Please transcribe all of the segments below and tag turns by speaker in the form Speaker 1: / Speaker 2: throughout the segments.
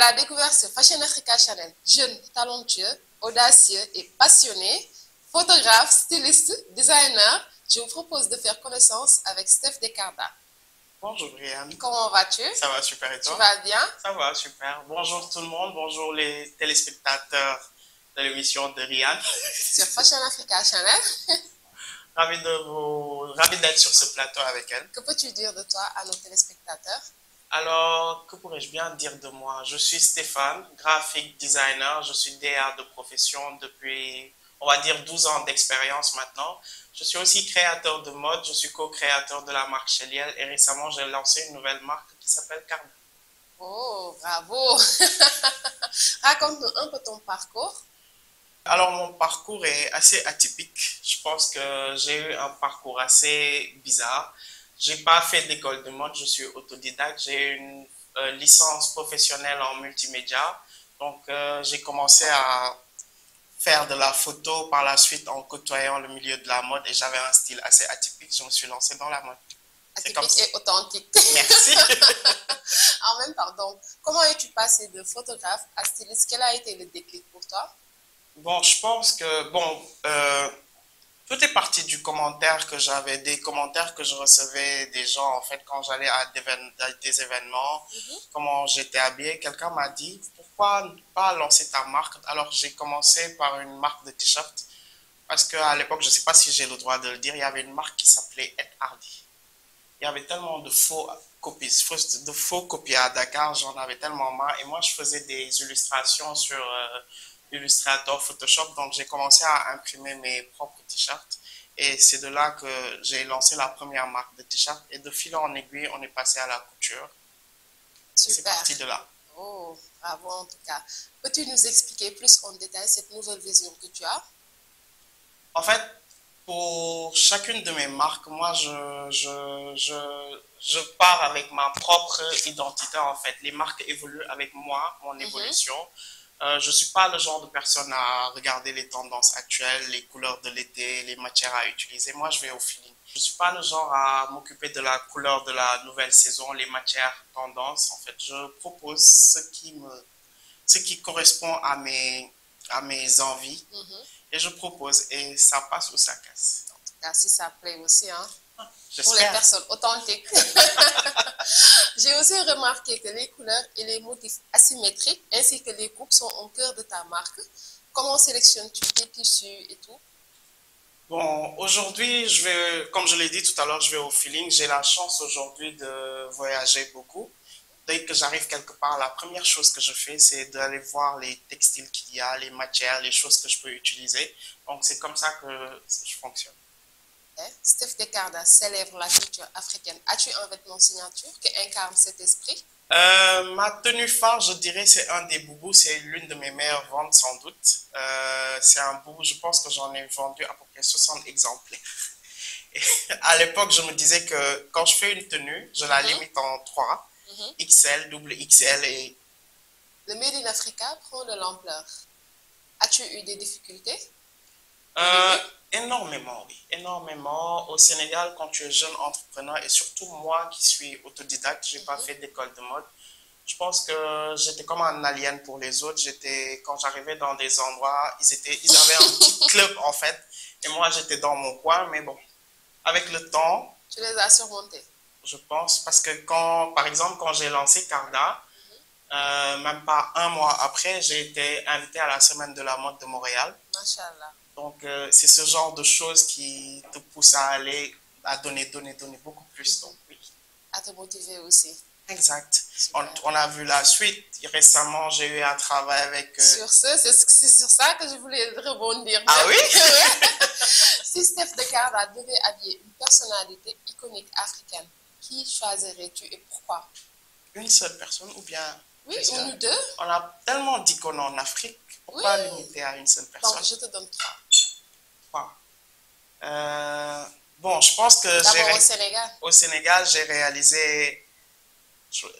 Speaker 1: la découverte sur Fashion Africa Channel. Jeune, talentueux, audacieux et passionné, photographe, styliste, designer, je vous propose de faire connaissance avec Steph Descarda.
Speaker 2: Bonjour Brianne.
Speaker 1: Comment vas-tu?
Speaker 2: Ça va super et toi?
Speaker 1: Tu vas bien?
Speaker 2: Ça va super. Bonjour tout le monde, bonjour les téléspectateurs de l'émission de Rianne.
Speaker 1: Sur Fashion Africa Channel.
Speaker 2: Ravi d'être sur ce plateau avec elle.
Speaker 1: Que peux-tu dire de toi à nos téléspectateurs?
Speaker 2: Alors, que pourrais-je bien dire de moi? Je suis Stéphane, graphic designer, je suis DA de profession depuis, on va dire, 12 ans d'expérience maintenant. Je suis aussi créateur de mode, je suis co-créateur de la marque Cheliel et récemment j'ai lancé une nouvelle marque qui s'appelle Carda.
Speaker 1: Oh, bravo! Raconte-nous un peu ton parcours.
Speaker 2: Alors, mon parcours est assez atypique. Je pense que j'ai eu un parcours assez bizarre. J'ai pas fait d'école de mode, je suis autodidacte. J'ai une licence professionnelle en multimédia. Donc, j'ai commencé à faire de la photo par la suite en côtoyant le milieu de la mode et j'avais un style assez atypique. Je me suis lancé dans la mode.
Speaker 1: Atypique et authentique.
Speaker 2: Merci.
Speaker 1: En même temps, donc, comment es-tu passé de photographe à styliste? Quel a été le déclic pour toi?
Speaker 2: Bon, je pense que, tout est parti du commentaire que j'avais, des commentaires que je recevais des gens, en fait, quand j'allais à des événements, comment j'étais habillé. Quelqu'un m'a dit, pourquoi ne pas lancer ta marque? Alors, j'ai commencé par une marque de t-shirt, parce qu'à l'époque, je ne sais pas si j'ai le droit de le dire, il y avait une marque qui s'appelait Ed Hardy. Il y avait tellement de faux copies à Dakar, j'en avais tellement marre. Et moi, je faisais des illustrations sur Illustrator, Photoshop. Donc, j'ai commencé à imprimer mes propres t-shirts. Et c'est de là que j'ai lancé la première marque de t-shirts. Et de fil en aiguille, on est passé à la couture. C'est parti de là.
Speaker 1: Oh, bravo en tout cas. Peux-tu nous expliquer plus en détail cette nouvelle vision que tu as?
Speaker 2: En fait, pour chacune de mes marques, moi, je pars avec ma propre identité, en fait. Les marques évoluent avec moi, mon évolution. Je ne suis pas le genre de personne à regarder les tendances actuelles, les couleurs de l'été, les matières à utiliser. Moi, je vais au feeling. Je ne suis pas le genre à m'occuper de la couleur de la nouvelle saison, les matières tendances. En fait, je propose ce qui correspond à mes envies. Et je propose, et ça passe ou ça casse.
Speaker 1: En tout cas, si ça plaît aussi, hein, pour les
Speaker 2: J'espère.
Speaker 1: personnes authentiques. J'ai aussi remarqué que les couleurs et les motifs asymétriques ainsi que les coupes sont au cœur de ta marque. Comment sélectionnes-tu tes tissus et tout?
Speaker 2: Bon, aujourd'hui, comme je l'ai dit tout à l'heure, je vais au feeling. J'ai la chance aujourd'hui de voyager beaucoup. Dès que j'arrive quelque part, la première chose que je fais, c'est d'aller voir les textiles qu'il y a, les matières, les choses que je peux utiliser. Donc, c'est comme ça que je fonctionne.
Speaker 1: Steph Descarda célèbre la culture africaine. As-tu un vêtement signature qui incarne cet esprit?
Speaker 2: Ma tenue phare, je dirais, c'est un des boubous. C'est l'une de mes meilleures ventes, sans doute. C'est un boubou, je pense que j'en ai vendu à peu près 60 exemplaires. Et à l'époque, je me disais que quand je fais une tenue, je la limite en 3. XL, double XL et...
Speaker 1: Le Made in Africa prend de l'ampleur. As-tu eu des difficultés?
Speaker 2: Énormément, oui. Énormément. Au Sénégal, quand tu es jeune entrepreneur, et surtout moi qui suis autodidacte, je n'ai pas fait d'école de mode, je pense que j'étais comme un alien pour les autres. Quand j'arrivais dans des endroits, ils avaient un petit club en fait, et moi j'étais dans mon coin, mais bon, avec le temps...
Speaker 1: Tu les as surmontés?
Speaker 2: Je pense, parce que par exemple, quand j'ai lancé Carda, même pas un mois après, j'ai été invité à la Semaine de la mode de Montréal.
Speaker 1: Machallah.
Speaker 2: Donc, c'est ce genre de choses qui te poussent à donner beaucoup plus. Donc, oui.
Speaker 1: À te motiver aussi.
Speaker 2: Exact. On a vu la suite. Récemment, j'ai eu un travail avec...
Speaker 1: Sur ce, c'est sur ça que je voulais rebondir.
Speaker 2: Ah oui?
Speaker 1: Si Steph Descarda devait habiller une personnalité iconique africaine, qui choisirais-tu et pourquoi?
Speaker 2: Une seule personne ou bien...
Speaker 1: Oui, une ou deux.
Speaker 2: On a tellement d'icônes en Afrique. Pourquoi limiter à une seule personne?
Speaker 1: Donc, je te donne 3.
Speaker 2: Bon, je pense que
Speaker 1: d'abord au Sénégal.
Speaker 2: Au Sénégal,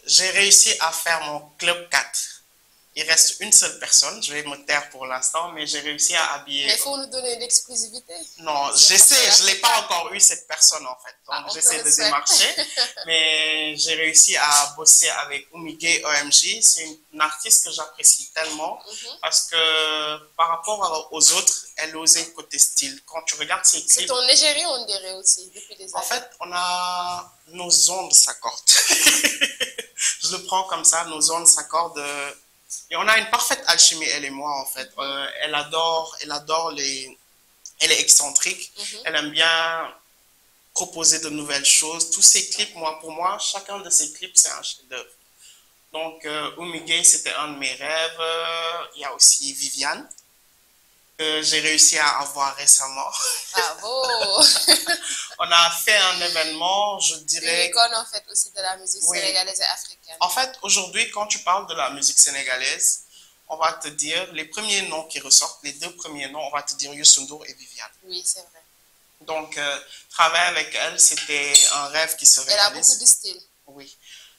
Speaker 2: j'ai réussi à faire mon club 4. il reste une seule personne. Je vais me taire pour l'instant, mais j'ai réussi à habiller.
Speaker 1: Mais il faut nous donner l'exclusivité.
Speaker 2: Non, j'essaie, je n'ai pas encore eu cette personne en fait. Donc j'essaie de démarcher. Mais j'ai réussi à bosser avec Umige OMG. C'est une artiste que j'apprécie tellement parce que par rapport aux autres, elle osait côté style. Quand tu regardes ses clips.
Speaker 1: C'est ton égérie, on dirait aussi, depuis des années.
Speaker 2: En fait, on a nos ondes s'accordent. Je le prends comme ça, nos ondes s'accordent. Et on a une parfaite alchimie, elle et moi, en fait. Elle adore les... Elle est excentrique. Elle aime bien proposer de nouvelles choses. Tous ses clips, pour moi, chacun de ses clips, c'est un chef-d'œuvre. Donc, Umige, c'était un de mes rêves. Il y a aussi Viviane, que j'ai réussi à avoir récemment.
Speaker 1: Bravo!
Speaker 2: On a fait un événement, je dirais...
Speaker 1: Une icône, en fait, aussi de la musique sénégalaise et africaine.
Speaker 2: En fait, aujourd'hui, quand tu parles de la musique sénégalaise, on va te dire, les premiers noms qui ressortent, les deux premiers noms, on va te dire Youssou N'Dour et Viviane.
Speaker 1: Oui, c'est vrai.
Speaker 2: Donc, travailler avec elle, c'était un rêve qui se réalise.
Speaker 1: Elle a beaucoup de style.
Speaker 2: Oui.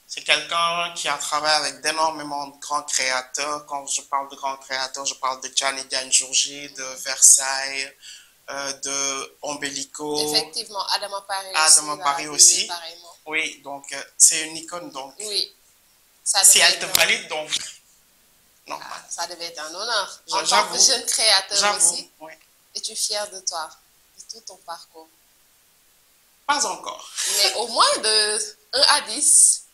Speaker 2: C'est quelqu'un qui a travaillé avec d'énormément de grands créateurs. Quand je parle de grands créateurs, je parle de Gianni Diane-Jourgi, de Versailles, de Ombelico.
Speaker 1: Effectivement, Adama Paris
Speaker 2: Adama Paris aussi.
Speaker 1: Pareillement.
Speaker 2: Oui, donc c'est une icône. Donc,
Speaker 1: oui.
Speaker 2: Si elle te valide, donc, non.
Speaker 1: Ça devait être un honneur. En tant que jeune créateur aussi.
Speaker 2: Oui.
Speaker 1: Es-tu fier de toi, de tout ton parcours?
Speaker 2: Pas encore.
Speaker 1: Mais au moins de 1 à 10.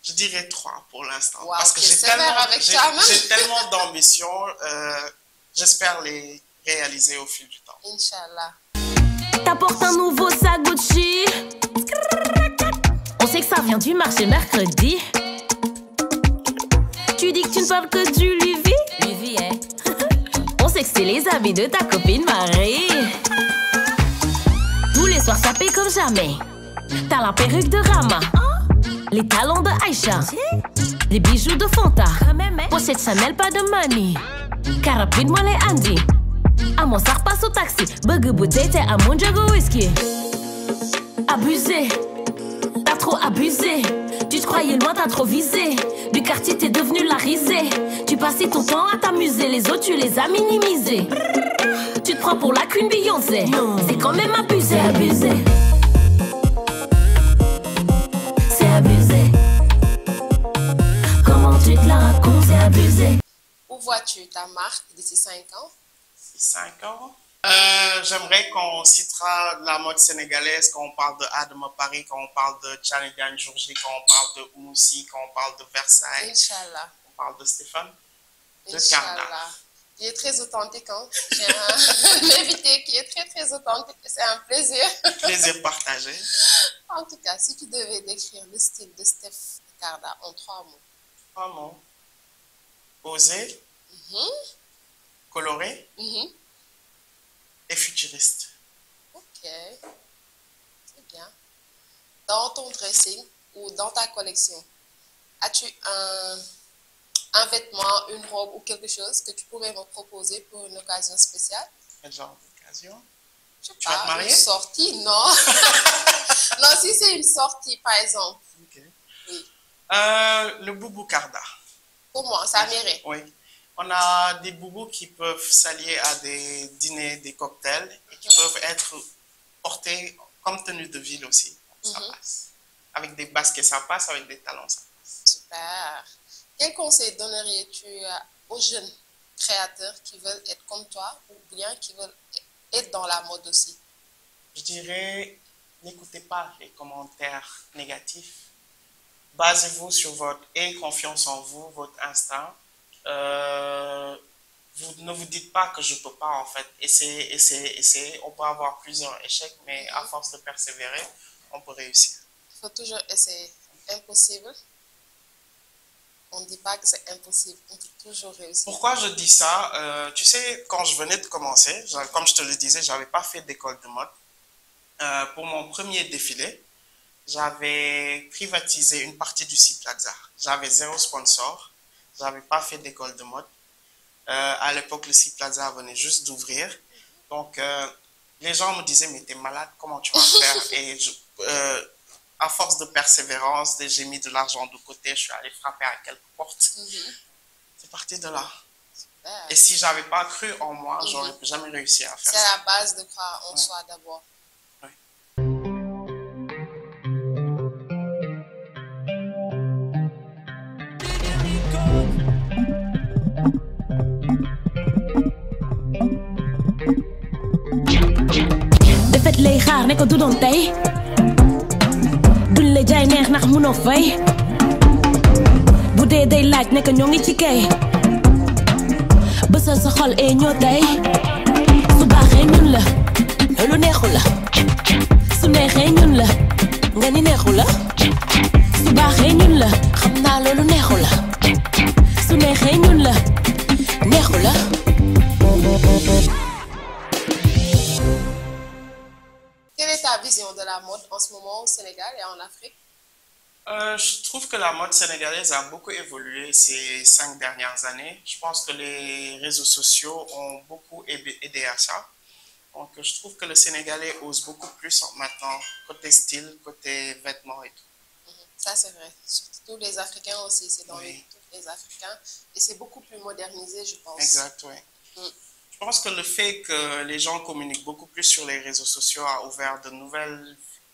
Speaker 2: Je dirais 3 pour l'instant.
Speaker 1: Wow,
Speaker 2: parce que j'ai tellement d'ambition. J'espère les réaliser au fil du temps.
Speaker 1: Inch'Allah.
Speaker 3: T'apportes un nouveau sac Gucci. On sait que ça vient du marché mercredi. Tu dis que tu ne parles que du Louis. Louis, hein. On sait que c'est les habits de ta copine Marie. Tous les soirs ça paie comme jamais. T'as la perruque de Rama, les talons de Aïcha, les bijoux de Fanta, pochette Chanel pas de money. Car rapide-moi les Andy. À mon ça repasse au taxi. Bug bouteille à mon jago whisky. Abusé, t'as trop abusé. Tu te croyais loin, t'as trop visé. Du quartier t'es devenu la risée. Tu passais ton temps à t'amuser. Les autres tu les as minimisés. Tu te prends pour la Queen Beyoncé. C'est quand même abusé, abusé. C'est abusé. Comment tu te la racontes, c'est abusé.
Speaker 1: Où vois-tu ta marque d'ici 5 ans?
Speaker 2: 5 ans. J'aimerais qu'on citera la mode sénégalaise quand on parle de Adama Paris, quand on parle de Gianni Diane-Jourgi, quand on parle de Oumoussy, quand on parle de Versailles.
Speaker 1: Inch'Allah.
Speaker 2: On parle de Stéphane.
Speaker 1: Inch'Allah. Il est très authentique. Hein? J'ai un invité qui est très très authentique. C'est un plaisir.
Speaker 2: Plaisir partagé.
Speaker 1: En tout cas, si tu devais décrire le style de Steph Carda en 3 mots.
Speaker 2: 3 mots. Osé, coloré et futuriste.
Speaker 1: Ok, c'est bien. Dans ton dressing ou dans ta collection, as-tu un vêtement, une robe ou quelque chose que tu pourrais me proposer pour une occasion spéciale?
Speaker 2: Quel genre d'occasion?
Speaker 1: Je sais
Speaker 2: tu vas te
Speaker 1: pas,
Speaker 2: marier?
Speaker 1: une sortie, non. Non, si c'est une sortie, par exemple.
Speaker 2: Okay.
Speaker 1: Oui.
Speaker 2: Le boubou Carda.
Speaker 1: Pour moi, ça mérite.
Speaker 2: Oui. On a des boubous qui peuvent s'allier à des dîners, des cocktails, et qui peuvent être portés comme tenue de ville aussi. Ça passe. Avec des baskets, ça passe. Avec des talons, ça passe.
Speaker 1: Super. Quel conseil donnerais-tu aux jeunes créateurs qui veulent être comme toi ou bien qui veulent être dans la mode aussi?
Speaker 2: Je dirais, n'écoutez pas les commentaires négatifs. Basez-vous sur ayez confiance en vous, votre instinct. Vous ne vous dites pas que je ne peux pas, en fait. Essayez, essayez, essayez. On peut avoir plusieurs échecs, mais à force de persévérer, on peut réussir.
Speaker 1: Il faut toujours essayer. Impossible. On ne dit pas que c'est impossible. On peut toujours réussir.
Speaker 2: Pourquoi je dis ça? Tu sais, quand je venais de commencer, comme je te le disais, je n'avais pas fait d'école de mode. Pour mon premier défilé, j'avais privatisé une partie du Sea Plaza. J'avais 0 sponsor. Je n'avais pas fait d'école de mode. À l'époque, le Sea Plaza venait juste d'ouvrir. Donc, les gens me disaient, mais t'es malade, comment tu vas faire? Et à force de persévérance, j'ai mis de l'argent de côté, je suis allé frapper à quelques portes. C'est parti de là.
Speaker 1: Super.
Speaker 2: Et si j'avais pas cru en moi, j'aurais jamais réussi à faire ça.
Speaker 1: C'est la base de croire en soi d'abord.
Speaker 2: Oui.
Speaker 3: defet lay xaar ne ko du doon tey duñ la jaay neex ndax munoo fay bu dee day laaj ne ko ñoo ngi ci kay bësal sa xol ee ñoo tey su baaxee ñun la lu neexu la su neexee ñun la nga ni neexu la su baaxee ñun la xam naa loolu neexu la su neexee ñun la neexu la.
Speaker 1: Quelle est ta vision de la mode en ce moment au Sénégal et en Afrique?
Speaker 2: Je trouve que la mode sénégalaise a beaucoup évolué ces 5 dernières années. Je pense que les réseaux sociaux ont beaucoup aidé à ça. Donc, je trouve que le Sénégalais ose beaucoup plus maintenant, côté style, côté vêtements et tout.
Speaker 1: Ça, c'est vrai. Surtout les Africains aussi, c'est dans tous les Africains. Et c'est beaucoup plus modernisé, je pense.
Speaker 2: Exact, oui. Je pense que le fait que les gens communiquent beaucoup plus sur les réseaux sociaux a ouvert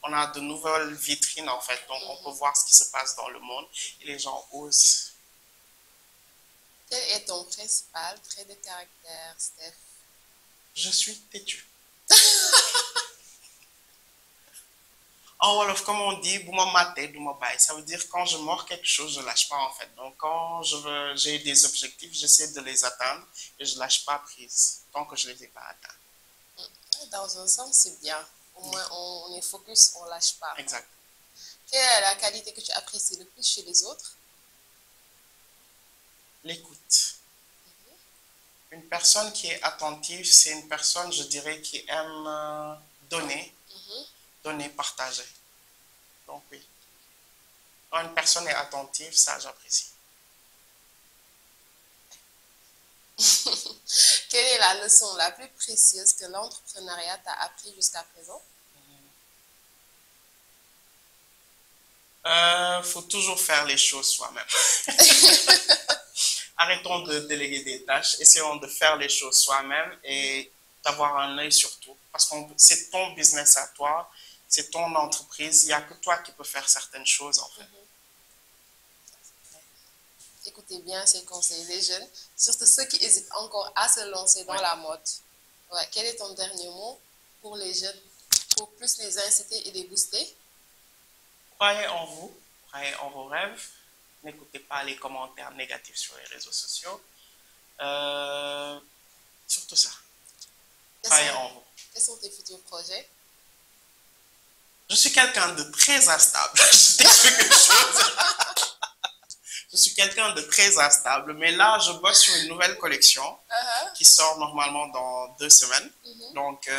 Speaker 2: on a de nouvelles vitrines en fait, donc on peut voir ce qui se passe dans le monde et les gens osent.
Speaker 1: Quel est ton principal trait de caractère, Steph?
Speaker 2: Je suis têtu. En Wolof, comme on dit, bouma maté, bouma baye. Ça veut dire quand je mords quelque chose, je lâche pas en fait. Donc quand j'ai des objectifs, j'essaie de les atteindre et je lâche pas prise tant que je les ai pas atteints.
Speaker 1: Dans un sens, c'est bien. Au moins, on est focus, on lâche pas.
Speaker 2: Exact.
Speaker 1: Quelle est la qualité que tu apprécies le plus chez les autres?
Speaker 2: L'écoute. Une personne qui est attentive, c'est une personne, je dirais, qui aime donner, partager. Donc oui. Quand une personne est attentive, ça j'apprécie.
Speaker 1: Quelle est la leçon la plus précieuse que l'entrepreneuriat t'a appris jusqu'à présent?
Speaker 2: Faut toujours faire les choses soi-même. Arrêtons de déléguer des tâches, essayons de faire les choses soi-même et d'avoir un œil sur tout. Parce que c'est ton business à toi, c'est ton entreprise, il n'y a que toi qui peux faire certaines choses en fait.
Speaker 1: Écoutez bien ces conseils des jeunes, surtout ceux qui hésitent encore à se lancer dans la mode. Ouais. Quel est ton dernier mot pour les jeunes, pour plus les inciter et les booster?
Speaker 2: Croyez en vous, croyez en vos rêves, n'écoutez pas les commentaires négatifs sur les réseaux sociaux. Surtout ça, croyez en vous.
Speaker 1: Quels sont tes futurs projets?
Speaker 2: Je suis quelqu'un de très instable. Je t'explique une chose. Je suis quelqu'un de très instable, mais là, je bosse sur une nouvelle collection qui sort normalement dans 2 semaines. Donc,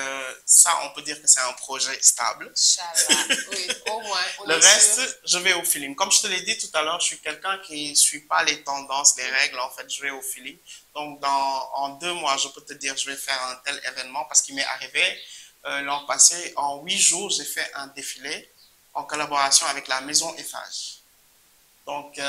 Speaker 2: ça, on peut dire que c'est un projet stable.
Speaker 1: Inch'Allah, oui, au moins.
Speaker 2: Le reste, je vais au feeling. Comme je te l'ai dit tout à l'heure, je suis quelqu'un qui ne suit pas les tendances, les règles. En fait, je vais au feeling. Donc, en 2 mois, je peux te dire, je vais faire un tel événement parce qu'il m'est arrivé l'an passé. En 8 jours, j'ai fait un défilé en collaboration avec la maison Eiffage. Donc,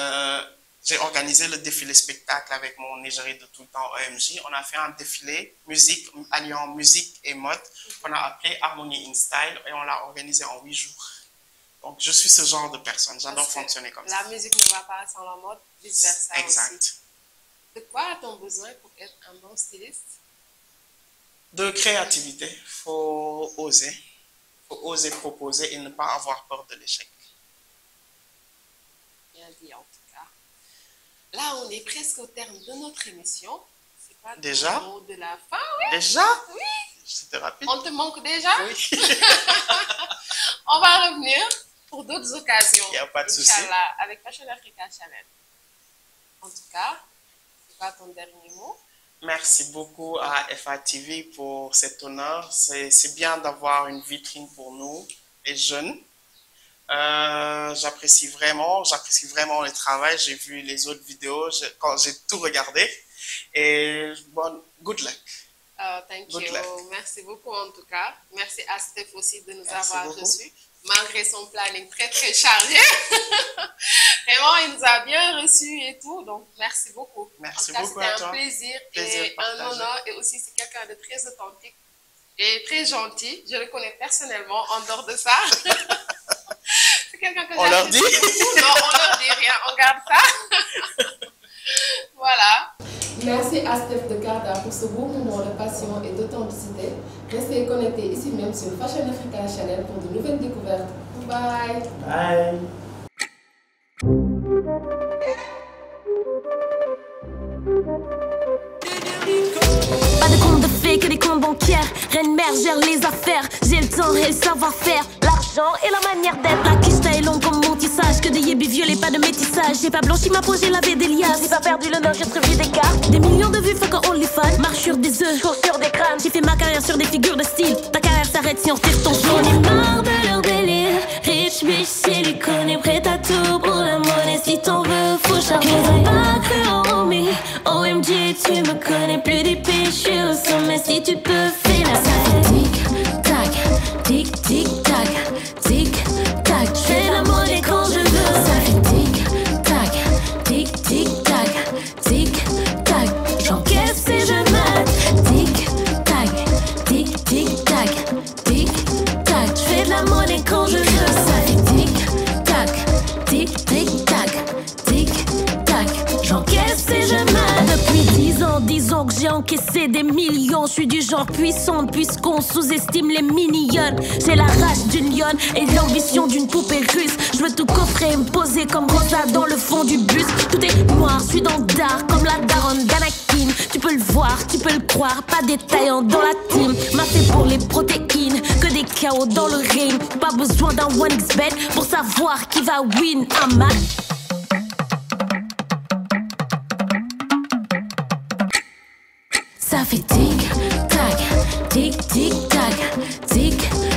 Speaker 2: j'ai organisé le défilé spectacle avec mon égérie de tout le temps, OMJ. On a fait un défilé musique, alliant musique et mode, qu'on a appelé Harmony in Style, et on l'a organisé en 8 jours. Donc, je suis ce genre de personne. J'adore fonctionner comme ça.
Speaker 1: La musique ne va pas sans la mode, vice-versa.
Speaker 2: Exact.
Speaker 1: Aussi. De quoi a-t-on besoin pour être un bon styliste?
Speaker 2: De créativité. Il faut oser. Il faut oser proposer et ne pas avoir peur de l'échec.
Speaker 1: Bien dit, en tout cas. Là, on est presque au terme de notre émission. C'est pas
Speaker 2: déjà?
Speaker 1: Le mot de la fin, oui.
Speaker 2: Déjà?
Speaker 1: Oui.
Speaker 2: C'était rapide.
Speaker 1: On te manque déjà?
Speaker 2: Oui.
Speaker 1: On va revenir pour d'autres occasions.
Speaker 2: Il n'y a pas de souci.
Speaker 1: Inch'Allah, avec Fashion Africa Channel. En tout cas, c'est quoi ton dernier mot?
Speaker 2: Merci beaucoup à FATV pour cet honneur. C'est bien d'avoir une vitrine pour nous, les jeunes. J'apprécie vraiment le travail. J'ai vu les autres vidéos, j'ai tout regardé. Et bon, good luck.
Speaker 1: Thank
Speaker 2: Good
Speaker 1: you.
Speaker 2: luck.
Speaker 1: Merci beaucoup en tout cas. Merci à Steph aussi de nous
Speaker 2: Merci
Speaker 1: avoir
Speaker 2: beaucoup.
Speaker 1: reçus, malgré son planning très très chargé. Vraiment, il nous a bien reçus et tout, donc merci beaucoup.
Speaker 2: Merci
Speaker 1: en tout cas,
Speaker 2: beaucoup à toi.
Speaker 1: c'était un plaisir et un honneur, et aussi c'est quelqu'un de très authentique et très gentil. Je le connais personnellement en dehors de ça. C'est quelqu'un que
Speaker 2: on leur dit?
Speaker 1: Non, on leur dit rien, on garde ça. Voilà. Merci à Steph de Carta pour ce beau moment de passion et d'authenticité. Restez connectés ici même sur Fashion Africa Channel pour de nouvelles découvertes. Bye.
Speaker 2: Bye.
Speaker 3: Pas de compte de fées que des comptes bancaires. Reine mère gère les affaires. J'ai le temps et le savoir-faire. L'argent et la manière d'être. La quiche est longue comme mon tissage. Que des yébis violets, pas de métissage. J'ai pas blanchi ma peau, j'ai lavé des liasses. J'ai pas perdu le nord, j'ai prévu des cartes. Des millions de vues, fuck un OnlyFans. Marche sur des œufs, cours sur des crânes. J'ai fait ma carrière sur des figures de style. Ta carrière s'arrête si on tire ton jaune. J'en ai marre de leur délire. Rich bitch, silicone et prête à tout pour la monnaie. Si t'en veux, faut charbonner. Ils ont pas cru en me. OMG, tu me connais plus d'épée, je suis au sommet. Si tu peux, fais la ça. Tic-tac, tic-tic-tac, tic-tac. Je fais la monnaie quand je veux. Ça fait tic-tac, tic-tic-tac, tic-tac. J'encaisse et je mate. Tic-tac, tic-tic-tac, tic-tac. Je fais de la monnaie quand je veux. Ça fait tic-tac, tic-tic-tac, tic-tac. J'encaisse et je mate. Depuis 10 ans que j'ai encaissé des millions. Je suis du genre puissante puisqu'on sous-estime les mignonnes. J'ai la rage d'une lionne et l'ambition d'une poupée russe. Je veux tout coffrer et me poser comme Rosa dans le fond du bus. Tout est noir, je suis dans le dark comme la daronne d'Anakin. Tu peux le voir, tu peux le croire, pas détaillant dans la team. M'a fait pour les protéines, que des chaos dans le ring. Pas besoin d'un 1xbet pour savoir qui va win un match. Ça fait tic-tac, tic-tic-tac, tic-tac.